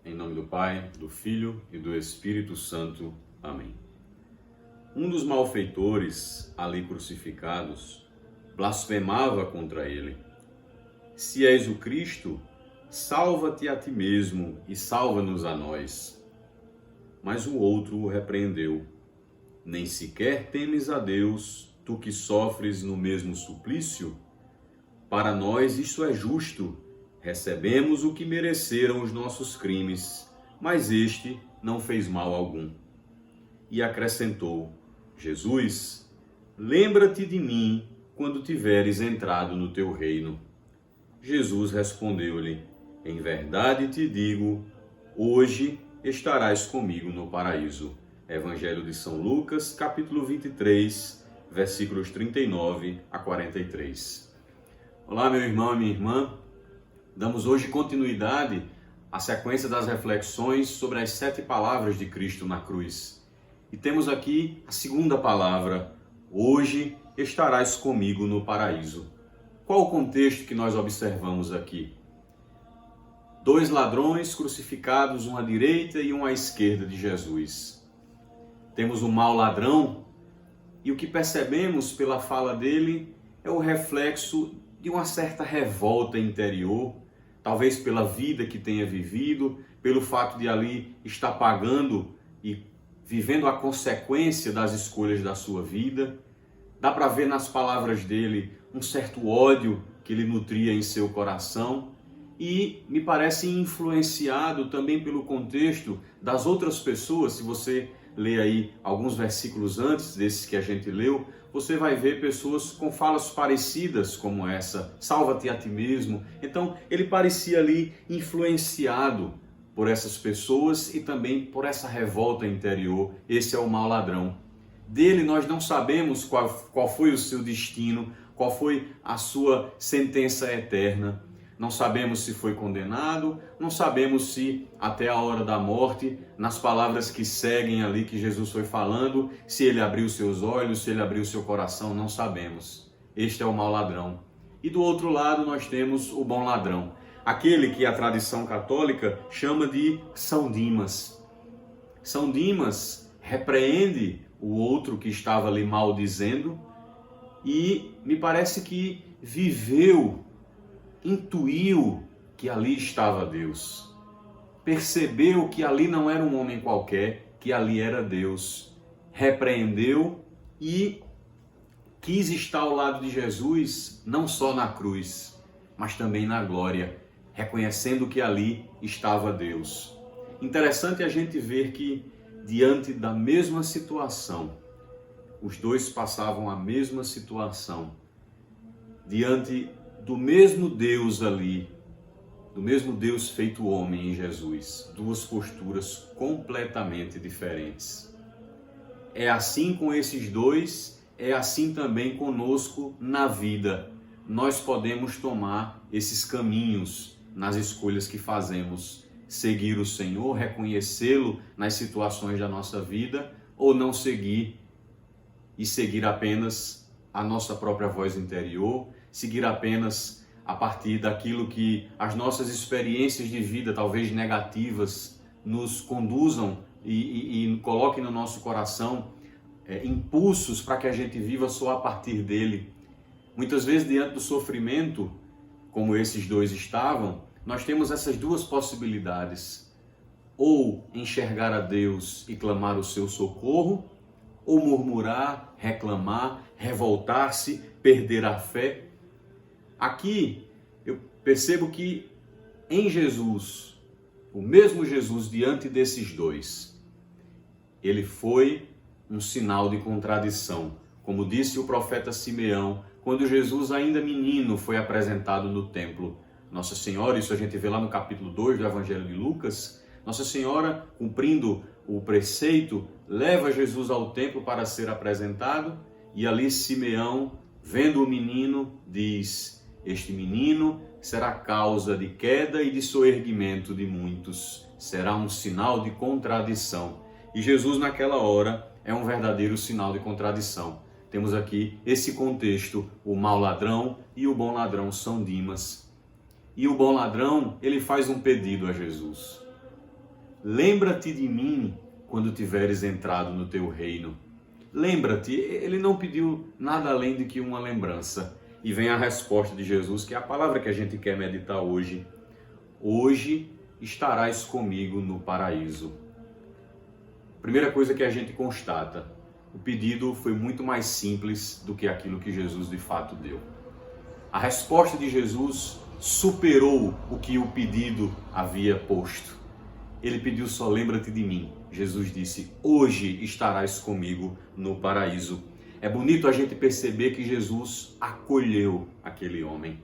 Em nome do Pai, do Filho e do Espírito Santo. Amém. Um dos malfeitores ali crucificados blasfemava contra ele. Se és o Cristo, salva-te a ti mesmo e salva-nos a nós. Mas o outro o repreendeu. Nem sequer temes a Deus, tu que sofres no mesmo suplício? Para nós isso é justo. Recebemos o que mereceram os nossos crimes, mas este não fez mal algum. E acrescentou: Jesus, lembra-te de mim quando tiveres entrado no teu reino. Jesus respondeu-lhe: em verdade te digo, hoje estarás comigo no paraíso. Evangelho de São Lucas, capítulo 23, versículos 39 a 43. Olá, meu irmão e minha irmã. Damos hoje continuidade à sequência das reflexões sobre as 7 palavras de Cristo na cruz. E temos aqui a segunda palavra: hoje estarás comigo no paraíso. Qual o contexto que nós observamos aqui? 2 ladrões crucificados, um à direita e um à esquerda de Jesus. Temos um mau ladrão e o que percebemos pela fala dele é o reflexo de uma certa revolta interior, talvez pela vida que tenha vivido, pelo fato de ali estar pagando e vivendo a consequência das escolhas da sua vida. Dá para ver nas palavras dele um certo ódio que ele nutria em seu coração e me parece influenciado também pelo contexto das outras pessoas. Se você ler aí alguns versículos antes desses que a gente leu, você vai ver pessoas com falas parecidas como essa: salva-te a ti mesmo. Então ele parecia ali influenciado por essas pessoas e também por essa revolta interior. Esse é o mau ladrão. Dele nós não sabemos qual foi o seu destino, qual foi a sua sentença eterna. Não sabemos se foi condenado, não sabemos se até a hora da morte, nas palavras que seguem ali que Jesus foi falando, se ele abriu seus olhos, se ele abriu seu coração, não sabemos. Este é o mau ladrão. E do outro lado nós temos o bom ladrão, aquele que a tradição católica chama de São Dimas. São Dimas repreende o outro que estava ali maldizendo e me parece que intuiu que ali estava Deus. Percebeu que ali não era um homem qualquer, que ali era Deus. Repreendeu e quis estar ao lado de Jesus, não só na cruz, mas também na glória, reconhecendo que ali estava Deus. Interessante a gente ver que, diante da mesma situação, os dois passavam a mesma situação, diante do mesmo Deus ali, do mesmo Deus feito homem em Jesus, duas posturas completamente diferentes. É assim com esses dois, é assim também conosco na vida. Nós podemos tomar esses caminhos nas escolhas que fazemos, seguir o Senhor, reconhecê-lo nas situações da nossa vida, ou não seguir e seguir apenas a nossa própria voz interior, seguir apenas a partir daquilo que as nossas experiências de vida, talvez negativas, nos conduzam e coloquem no nosso coração impulsos para que a gente viva só a partir dele. Muitas vezes, diante do sofrimento, como esses dois estavam, nós temos essas duas possibilidades: ou enxergar a Deus e clamar o seu socorro, ou murmurar, reclamar, revoltar-se, perder a fé. Aqui eu percebo que em Jesus, o mesmo Jesus diante desses dois, ele foi um sinal de contradição. Como disse o profeta Simeão, quando Jesus ainda menino foi apresentado no templo. Nossa Senhora, isso a gente vê lá no capítulo 2 do Evangelho de Lucas, Nossa Senhora, cumprindo o preceito, leva Jesus ao templo para ser apresentado, e ali Simeão, vendo o menino, diz: este menino será causa de queda e de soerguimento de muitos, será um sinal de contradição. E Jesus naquela hora é um verdadeiro sinal de contradição. Temos aqui esse contexto: o mau ladrão e o bom ladrão, São Dimas. E o bom ladrão, ele faz um pedido a Jesus: lembra-te de mim quando tiveres entrado no teu reino. Lembra-te, ele não pediu nada além de que uma lembrança. E vem a resposta de Jesus, que é a palavra que a gente quer meditar hoje. Hoje estarás comigo no paraíso. Primeira coisa que a gente constata, o pedido foi muito mais simples do que aquilo que Jesus de fato deu. A resposta de Jesus superou o que o pedido havia posto. Ele pediu só lembra-te de mim. Jesus disse, hoje estarás comigo no paraíso. É bonito a gente perceber que Jesus acolheu aquele homem.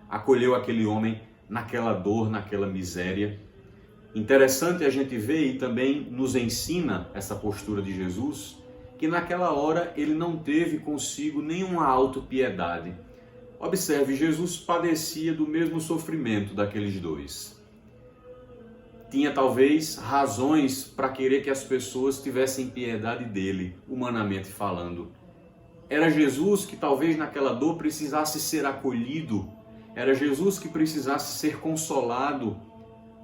Acolheu aquele homem naquela dor, naquela miséria. Interessante a gente ver e também nos ensina essa postura de Jesus, que naquela hora ele não teve consigo nenhuma autopiedade. Observe, Jesus padecia do mesmo sofrimento daqueles dois. Tinha talvez razões para querer que as pessoas tivessem piedade dele, humanamente falando. Era Jesus que talvez naquela dor precisasse ser acolhido, era Jesus que precisasse ser consolado,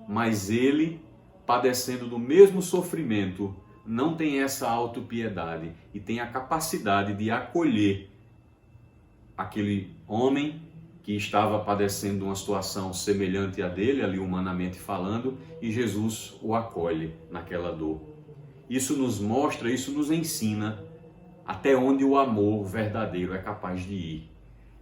mas ele, padecendo do mesmo sofrimento, não tem essa autopiedade e tem a capacidade de acolher aquele homem que estava padecendo uma situação semelhante à dele, ali humanamente falando, e Jesus o acolhe naquela dor. Isso nos mostra, isso nos ensina até onde o amor verdadeiro é capaz de ir.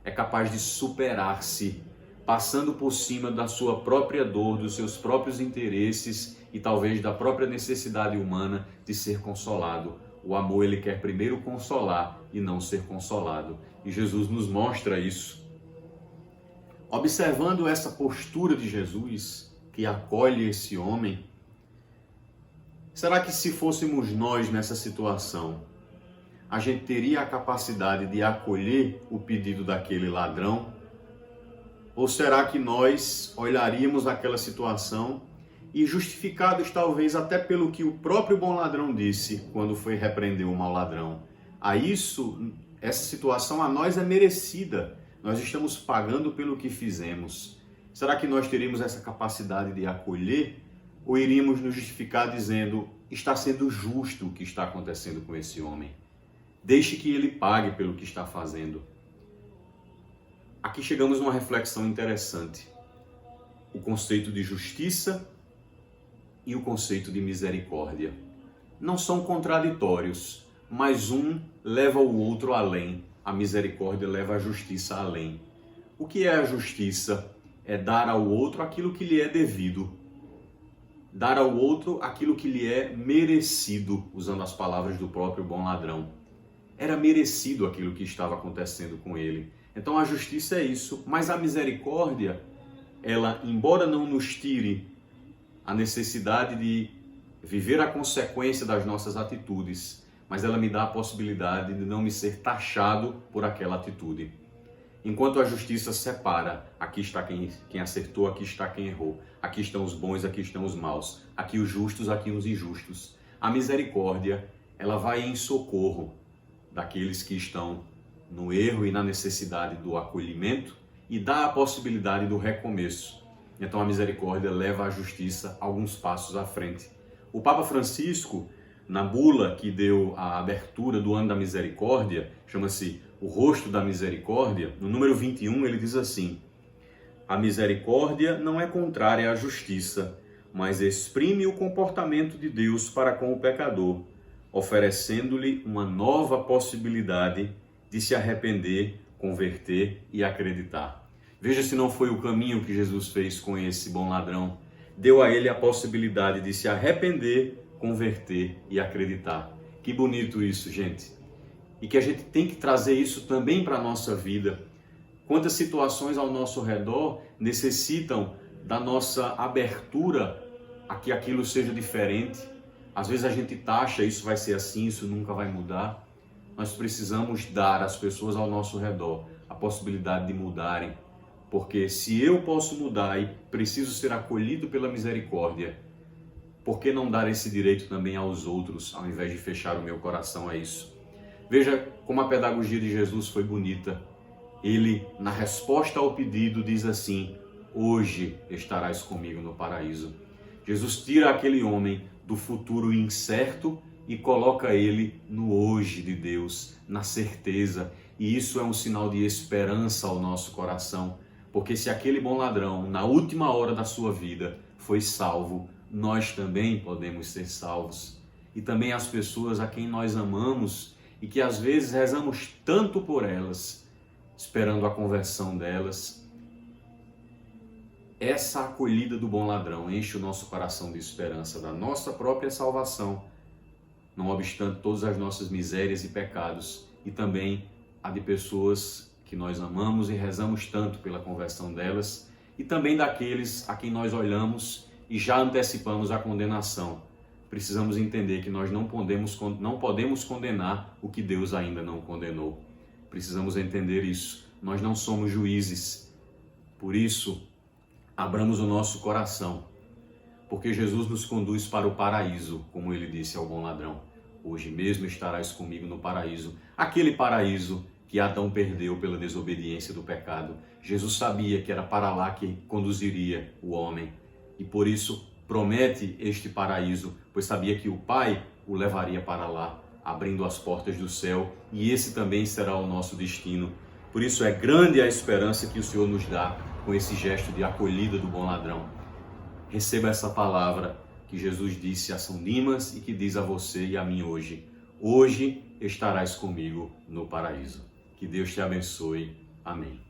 É capaz de superar-se, passando por cima da sua própria dor, dos seus próprios interesses e talvez da própria necessidade humana de ser consolado. O amor, ele quer primeiro consolar e não ser consolado. E Jesus nos mostra isso. Observando essa postura de Jesus, que acolhe esse homem, será que se fôssemos nós nessa situação, a gente teria a capacidade de acolher o pedido daquele ladrão? Ou será que nós olharíamos aquela situação e, justificados talvez até pelo que o próprio bom ladrão disse quando foi repreender o mau ladrão, essa situação a nós é merecida, nós estamos pagando pelo que fizemos. Será que nós teríamos essa capacidade de acolher ou iríamos nos justificar dizendo, está sendo justo o que está acontecendo com esse homem? Deixe que ele pague pelo que está fazendo. Aqui chegamos a uma reflexão interessante. O conceito de justiça e o conceito de misericórdia. Não são contraditórios, mas um leva o outro além. A misericórdia leva a justiça além. O que é a justiça? É dar ao outro aquilo que lhe é devido. Dar ao outro aquilo que lhe é merecido, usando as palavras do próprio bom ladrão. Era merecido aquilo que estava acontecendo com ele. Então a justiça é isso, mas a misericórdia, ela, embora não nos tire a necessidade de viver a consequência das nossas atitudes, mas ela me dá a possibilidade de não me ser taxado por aquela atitude. Enquanto a justiça separa, aqui está quem acertou, aqui está quem errou, aqui estão os bons, aqui estão os maus, aqui os justos, aqui os injustos. A misericórdia, ela vai em socorro daqueles que estão no erro e na necessidade do acolhimento e dá a possibilidade do recomeço. Então a misericórdia leva a justiça alguns passos à frente. O Papa Francisco, na bula que deu a abertura do ano da misericórdia, chama-se O Rosto da Misericórdia, no número 21 ele diz assim: a misericórdia não é contrária à justiça, mas exprime o comportamento de Deus para com o pecador, oferecendo-lhe uma nova possibilidade de se arrepender, converter e acreditar. Veja se não foi o caminho que Jesus fez com esse bom ladrão. Deu a ele a possibilidade de se arrepender, converter e acreditar. Que bonito isso, gente. E que a gente tem que trazer isso também para a nossa vida. Quantas situações ao nosso redor necessitam da nossa abertura a que aquilo seja diferente. Às vezes a gente taxa, isso vai ser assim, isso nunca vai mudar. Nós precisamos dar às pessoas ao nosso redor a possibilidade de mudarem. Porque se eu posso mudar e preciso ser acolhido pela misericórdia, por que não dar esse direito também aos outros, ao invés de fechar o meu coração a isso? Veja como a pedagogia de Jesus foi bonita. Ele, na resposta ao pedido, diz assim: hoje estarás comigo no paraíso. Jesus tira aquele homem do futuro incerto e coloca ele no hoje de Deus, na certeza. E isso é um sinal de esperança ao nosso coração, porque se aquele bom ladrão, na última hora da sua vida, foi salvo, nós também podemos ser salvos. E também as pessoas a quem nós amamos e que às vezes rezamos tanto por elas, esperando a conversão delas. Essa acolhida do bom ladrão enche o nosso coração de esperança da nossa própria salvação, não obstante todas as nossas misérias e pecados, e também a de pessoas que nós amamos e rezamos tanto pela conversão delas, e também daqueles a quem nós olhamos e já antecipamos a condenação. Precisamos entender que nós não podemos condenar o que Deus ainda não condenou. Precisamos entender isso. Nós não somos juízes. Por isso, abramos o nosso coração, porque Jesus nos conduz para o paraíso, como ele disse ao bom ladrão. Hoje mesmo estarás comigo no paraíso. Aquele paraíso que Adão perdeu pela desobediência do pecado. Jesus sabia que era para lá que conduziria o homem. E por isso promete este paraíso, pois sabia que o Pai o levaria para lá, abrindo as portas do céu. E esse também será o nosso destino. Por isso é grande a esperança que o Senhor nos dá com esse gesto de acolhida do bom ladrão. Receba essa palavra que Jesus disse a São Dimas e que diz a você e a mim hoje. Hoje estarás comigo no paraíso. Que Deus te abençoe. Amém.